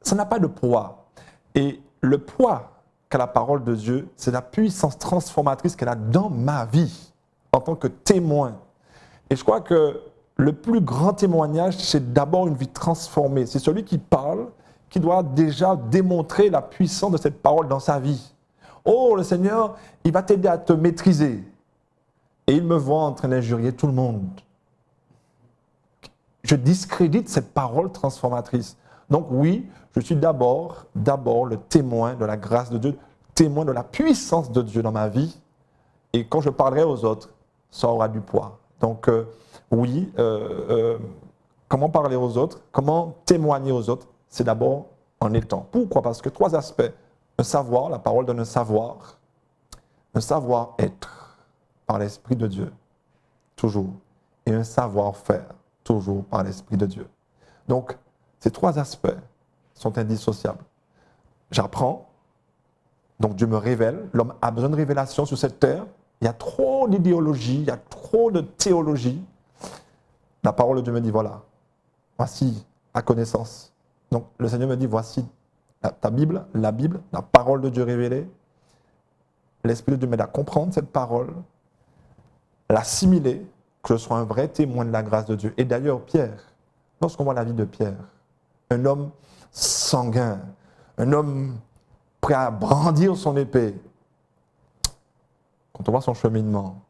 Ça n'a pas de poids. Et le poids qu'a la parole de Dieu, c'est la puissance transformatrice qu'elle a dans ma vie, en tant que témoin. Et je crois que le plus grand témoignage, c'est d'abord une vie transformée. C'est celui qui parle, qui doit déjà démontrer la puissance de cette parole dans sa vie. Oh, le Seigneur, il va t'aider à te maîtriser. Et il me voit en train d'injurier tout le monde. Je discrédite cette parole transformatrice. Donc oui, je suis d'abord le témoin de la grâce de Dieu, témoin de la puissance de Dieu dans ma vie. Et quand je parlerai aux autres, ça aura du poids. Donc, oui, comment parler aux autres, comment témoigner aux autres, c'est d'abord en étant. Pourquoi? Parce que 3 aspects. Un savoir, la parole donne un savoir-être par l'Esprit de Dieu, toujours. Et un savoir-faire, toujours par l'Esprit de Dieu. Donc, ces 3 aspects sont indissociables. J'apprends, donc Dieu me révèle, l'homme a besoin de révélation sur cette terre. Il y a trop d'idéologie, il y a trop de théologie. La parole de Dieu me dit, voilà, voici la connaissance. Donc le Seigneur me dit, voici ta Bible, la parole de Dieu révélée. L'Esprit de Dieu m'aide à comprendre cette parole, l'assimiler, que je sois un vrai témoin de la grâce de Dieu. Et d'ailleurs, Pierre, lorsqu'on voit la vie de Pierre, un homme sanguin, un homme prêt à brandir son épée, quand on voit son cheminement,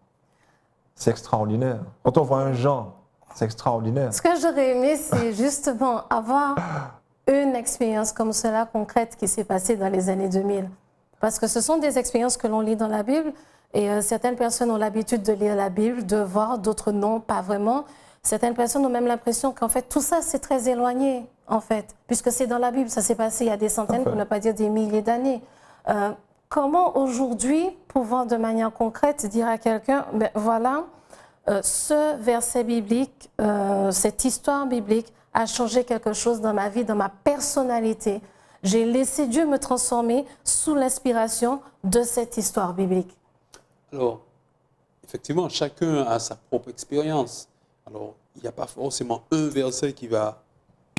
c'est extraordinaire. Quand on voit un Jean, c'est extraordinaire. Ce que j'aurais aimé, c'est justement avoir une expérience comme cela concrète qui s'est passée dans les années 2000. Parce que ce sont des expériences que l'on lit dans la Bible et certaines personnes ont l'habitude de lire la Bible, de voir, d'autres non, pas vraiment. Certaines personnes ont même l'impression qu'en fait tout ça c'est très éloigné, en fait, puisque c'est dans la Bible, ça s'est passé il y a des centaines, pour ne pas dire des milliers d'années. Comment aujourd'hui pouvoir de manière concrète dire à quelqu'un, ben voilà, ce verset biblique, cette histoire biblique a changé quelque chose dans ma vie, dans ma personnalité. J'ai laissé Dieu me transformer sous l'inspiration de cette histoire biblique. Alors, effectivement, chacun a sa propre expérience. Alors, il n'y a pas forcément un verset qui va,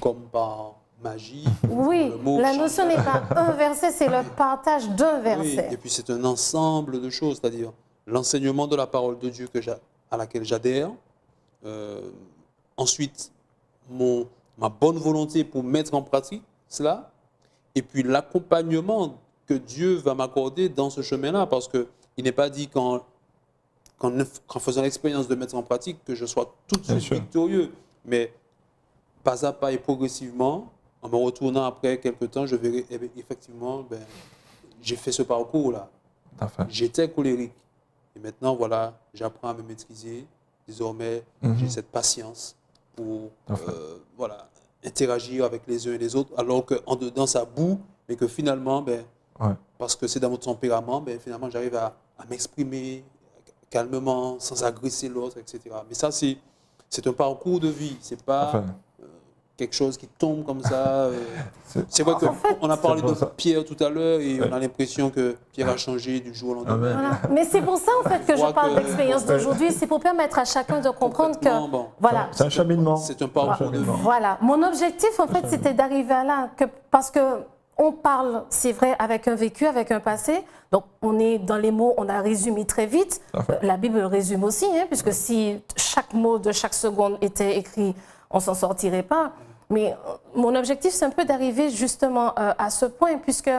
comme par magie. Oui, la notion n'est pas un verset, c'est le partage d'un verset. Oui, et puis c'est un ensemble de choses, c'est-à-dire l'enseignement de la parole de Dieu à laquelle j'adhère. Ensuite, ma bonne volonté pour mettre en pratique cela. Et puis l'accompagnement que Dieu va m'accorder dans ce chemin-là, parce qu'il n'est pas dit qu'en faisant l'expérience de mettre en pratique que je sois tout de suite victorieux, mais pas à pas et progressivement, en me retournant après quelques temps, je verrai effectivement, j'ai fait ce parcours-là. J'étais colérique. Et maintenant, voilà, j'apprends à me maîtriser. Désormais, j'ai cette patience pour voilà, interagir avec les uns et les autres, alors qu'en dedans, ça boue, mais que finalement, parce que c'est dans mon tempérament, finalement, j'arrive à m'exprimer calmement, sans agresser l'autre, etc. Mais ça, c'est un parcours de vie. C'est pas quelque chose qui tombe comme ça. C'est vrai qu'on a parlé de Pierre tout à l'heure et on a l'impression que Pierre a changé du jour au lendemain. Voilà. Mais c'est pour ça, en fait, que je parle d'expérience d'aujourd'hui. C'est pour permettre à chacun de comprendre que... Voilà. C'est un cheminement. C'est un parcours de vie. Voilà. Mon objectif, en fait, c'était d'arriver à là. Parce que on parle, c'est vrai, avec un vécu, avec un passé. Donc, on est dans les mots, on a résumé très vite. La Bible résume aussi, hein, puisque si chaque mot de chaque seconde était écrit, on ne s'en sortirait pas. Mais mon objectif, c'est un peu d'arriver justement à ce point, puisque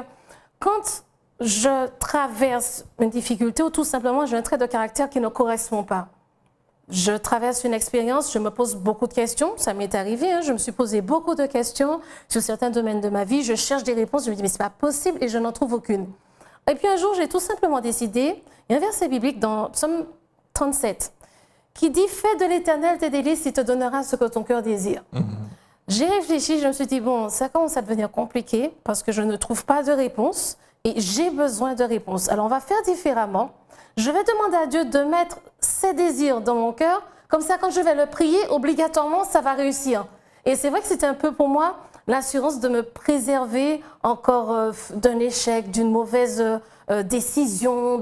quand je traverse une difficulté ou tout simplement j'ai un trait de caractère qui ne correspond pas, je traverse une expérience, je me pose beaucoup de questions, ça m'est arrivé, hein, je me suis posé beaucoup de questions sur certains domaines de ma vie, je cherche des réponses, je me dis mais c'est pas possible et je n'en trouve aucune. Et puis un jour, j'ai tout simplement décidé, il y a un verset biblique dans Psaume 37 qui dit « Fais de l'Éternel tes délices, il te donnera ce que ton cœur désire ». J'ai réfléchi, je me suis dit, bon, ça commence à devenir compliqué parce que je ne trouve pas de réponse et j'ai besoin de réponse. Alors, on va faire différemment. Je vais demander à Dieu de mettre ses désirs dans mon cœur. Comme ça, quand je vais le prier, obligatoirement, ça va réussir. Et c'est vrai que c'était un peu pour moi l'assurance de me préserver encore d'un échec, d'une mauvaise décision.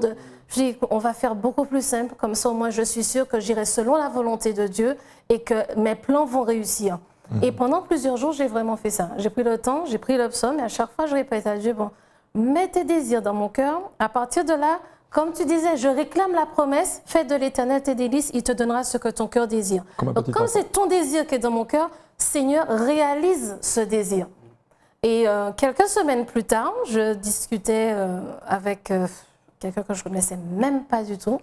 Je dis, on va faire beaucoup plus simple. Comme ça, au moins, je suis sûre que j'irai selon la volonté de Dieu et que mes plans vont réussir. Et pendant plusieurs jours, j'ai vraiment fait ça. J'ai pris le temps, j'ai pris le psaume et à chaque fois, je répète à Dieu, bon, mets tes désirs dans mon cœur. À partir de là, comme tu disais, je réclame la promesse, fais de l'Éternel tes délices, il te donnera ce que ton cœur désire. Donc, comme c'est ton désir qui est dans mon cœur, Seigneur, réalise ce désir. Et quelques semaines plus tard, je discutais avec quelqu'un que je ne connaissais même pas du tout.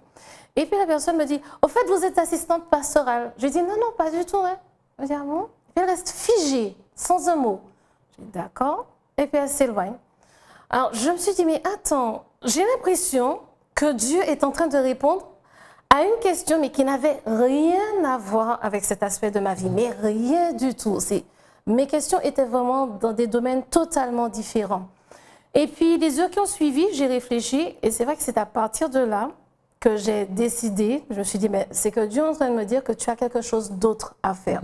Et puis la personne me dit, au fait, vous êtes assistante pastorale. Je lui dis, non, non, pas du tout. Hein. Je me dis, ah bon? Elle reste figée, sans un mot. Je dis, d'accord. Et puis elle s'éloigne. Alors, je me suis dit, mais attends, j'ai l'impression que Dieu est en train de répondre à une question, mais qui n'avait rien à voir avec cet aspect de ma vie, mais rien du tout. Mes questions étaient vraiment dans des domaines totalement différents. Et puis, les heures qui ont suivi, j'ai réfléchi, et c'est vrai que c'est à partir de là que j'ai décidé, je me suis dit, mais c'est que Dieu est en train de me dire que tu as quelque chose d'autre à faire.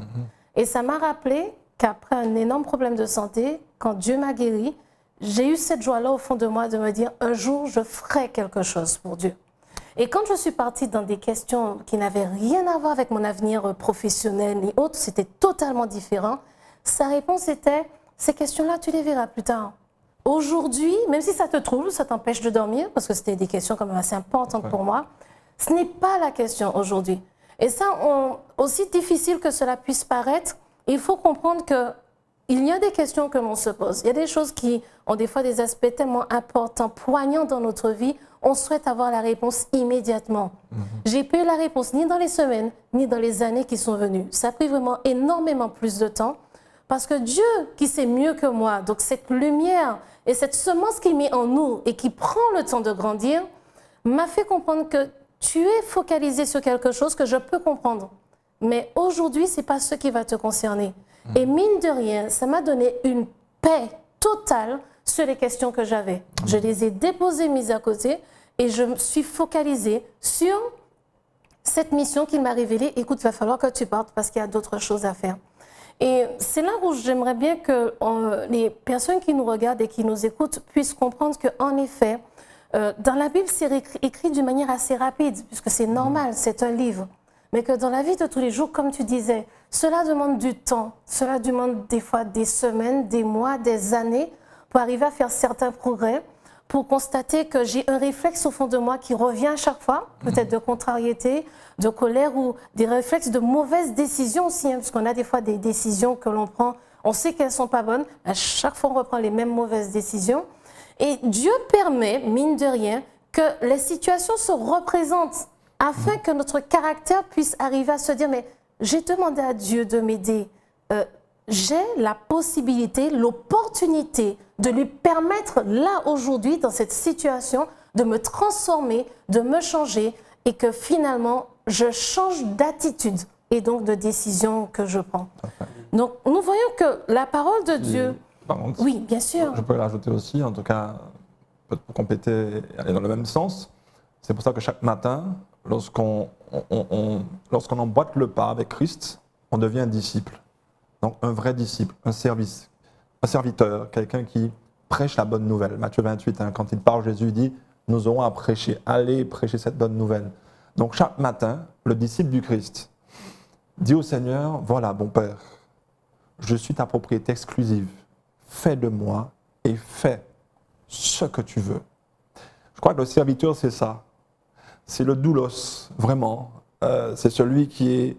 Et ça m'a rappelé qu'après un énorme problème de santé, quand Dieu m'a guéri, j'ai eu cette joie-là au fond de moi de me dire, un jour, je ferai quelque chose pour Dieu. Et quand je suis partie dans des questions qui n'avaient rien à voir avec mon avenir professionnel ni autre, c'était totalement différent, sa réponse était, ces questions-là, tu les verras plus tard. Aujourd'hui, même si ça te trouble, ça t'empêche de dormir, parce que c'était des questions quand même assez importantes pour moi, ce n'est pas la question aujourd'hui. Et ça, aussi difficile que cela puisse paraître, il faut comprendre qu'il y a des questions que l'on se pose. Il y a des choses qui ont des fois des aspects tellement importants, poignants dans notre vie, on souhaite avoir la réponse immédiatement. J'ai pas eu la réponse ni dans les semaines, ni dans les années qui sont venues. Ça a pris vraiment énormément plus de temps, parce que Dieu, qui sait mieux que moi, donc cette lumière et cette semence qu'il met en nous et qui prend le temps de grandir, m'a fait comprendre que tu es focalisé sur quelque chose que je peux comprendre. Mais aujourd'hui, ce n'est pas ce qui va te concerner. Et mine de rien, ça m'a donné une paix totale sur les questions que j'avais. Je les ai déposées, mises à côté, et je me suis focalisée sur cette mission qu'il m'a révélée. Écoute, il va falloir que tu partes parce qu'il y a d'autres choses à faire. Et c'est là où j'aimerais bien que les personnes qui nous regardent et qui nous écoutent puissent comprendre qu'en effet, dans la Bible, c'est écrit d'une manière assez rapide, puisque c'est normal, c'est un livre. Mais que dans la vie de tous les jours, comme tu disais, cela demande du temps. Cela demande des fois des semaines, des mois, des années pour arriver à faire certains progrès, pour constater que j'ai un réflexe au fond de moi qui revient à chaque fois, peut-être de contrariété, de colère ou des réflexes de mauvaises décisions aussi, hein, parce qu'on a des fois des décisions que l'on prend, on sait qu'elles ne sont pas bonnes, à chaque fois on reprend les mêmes mauvaises décisions. Et Dieu permet, mine de rien, que les situations se représentent afin que notre caractère puisse arriver à se dire, mais j'ai demandé à Dieu de m'aider, j'ai la possibilité, l'opportunité de lui permettre là aujourd'hui, dans cette situation, de me transformer, de me changer et que finalement, je change d'attitude et donc de décision que je prends. Donc, nous voyons que la parole de Dieu... Oui, bien sûr. Je peux rajouter aussi, en tout cas, pour compléter et aller dans le même sens. C'est pour ça que chaque matin, lorsqu'on emboîte le pas avec Christ, on devient un disciple. Donc un vrai disciple, un serviteur, quelqu'un qui prêche la bonne nouvelle. Matthieu 28, hein, quand il parle, Jésus dit, nous aurons à prêcher, allez prêcher cette bonne nouvelle. Donc chaque matin, le disciple du Christ dit au Seigneur, voilà, bon Père, je suis ta propriété exclusive. Fais de moi et fais ce que tu veux. Je crois que le serviteur, c'est ça. C'est le doulos, vraiment. C'est celui qui est...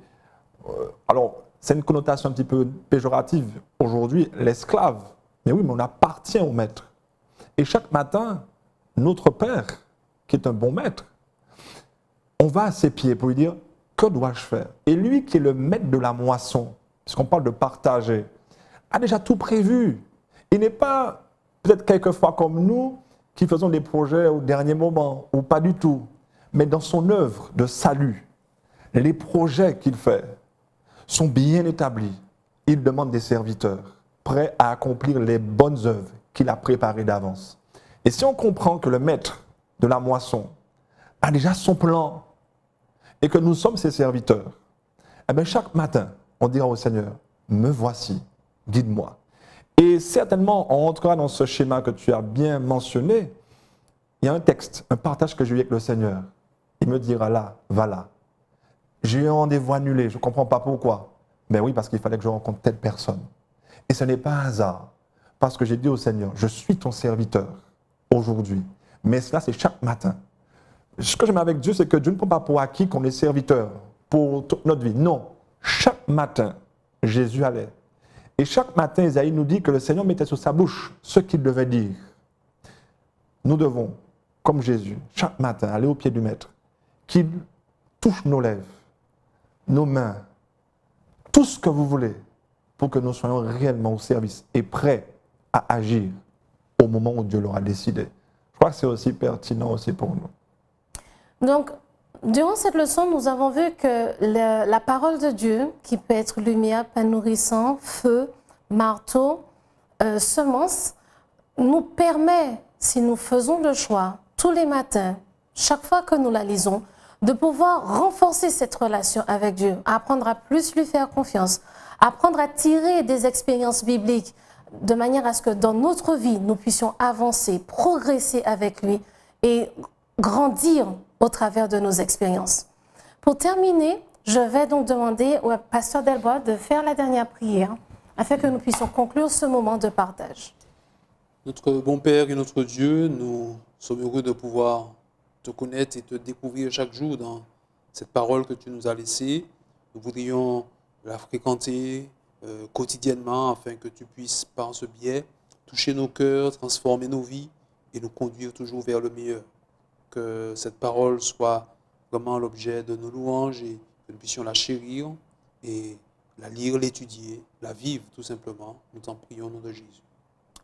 alors, c'est une connotation un petit peu péjorative aujourd'hui, l'esclave. Mais oui, mais on appartient au maître. Et chaque matin, notre Père, qui est un bon maître, on va à ses pieds pour lui dire, que dois-je faire? Et lui qui est le maître de la moisson, puisqu'on parle de partager, a déjà tout prévu. Il n'est pas, peut-être quelquefois comme nous, qui faisons des projets au dernier moment, ou pas du tout. Mais dans son œuvre de salut, les projets qu'il fait sont bien établis. Il demande des serviteurs prêts à accomplir les bonnes œuvres qu'il a préparées d'avance. Et si on comprend que le maître de la moisson a déjà son plan et que nous sommes ses serviteurs, eh bien chaque matin, on dira au Seigneur, me voici, guide-moi. Et certainement, on entrera dans ce schéma que tu as bien mentionné. Il y a un texte, un partage que j'ai eu avec le Seigneur. Il me dira là, va là. J'ai eu un rendez-vous annulé, je ne comprends pas pourquoi. Mais oui, parce qu'il fallait que je rencontre telle personne. Et ce n'est pas un hasard. Parce que j'ai dit au Seigneur, je suis ton serviteur aujourd'hui. Mais cela, c'est chaque matin. Ce que j'aime avec Dieu, c'est que Dieu ne prend pas pour acquis qu'on est serviteur pour toute notre vie. Non. Chaque matin, Jésus allait. Et chaque matin, Isaïe nous dit que le Seigneur mettait sur sa bouche ce qu'il devait dire. Nous devons, comme Jésus, chaque matin, aller au pied du Maître, qu'il touche nos lèvres, nos mains, tout ce que vous voulez, pour que nous soyons réellement au service et prêts à agir au moment où Dieu l'aura décidé. Je crois que c'est aussi pertinent aussi pour nous. Donc, durant cette leçon, nous avons vu que la parole de Dieu, qui peut être lumière, pain nourrissant, feu, marteau, semence, nous permet, si nous faisons le choix, tous les matins, chaque fois que nous la lisons, de pouvoir renforcer cette relation avec Dieu, apprendre à plus lui faire confiance, apprendre à tirer des expériences bibliques de manière à ce que dans notre vie, nous puissions avancer, progresser avec lui et grandir au travers de nos expériences. Pour terminer, je vais donc demander au pasteur Delbois de faire la dernière prière afin que nous puissions conclure ce moment de partage. Notre bon Père et notre Dieu, nous sommes heureux de pouvoir te connaître et te découvrir chaque jour dans cette parole que tu nous as laissée. Nous voudrions la fréquenter quotidiennement afin que tu puisses, par ce biais, toucher nos cœurs, transformer nos vies et nous conduire toujours vers le meilleur. Que cette parole soit vraiment l'objet de nos louanges et que nous puissions la chérir et la lire, l'étudier, la vivre tout simplement. Nous t'en prions au nom de Jésus.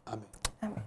Amen. Amen.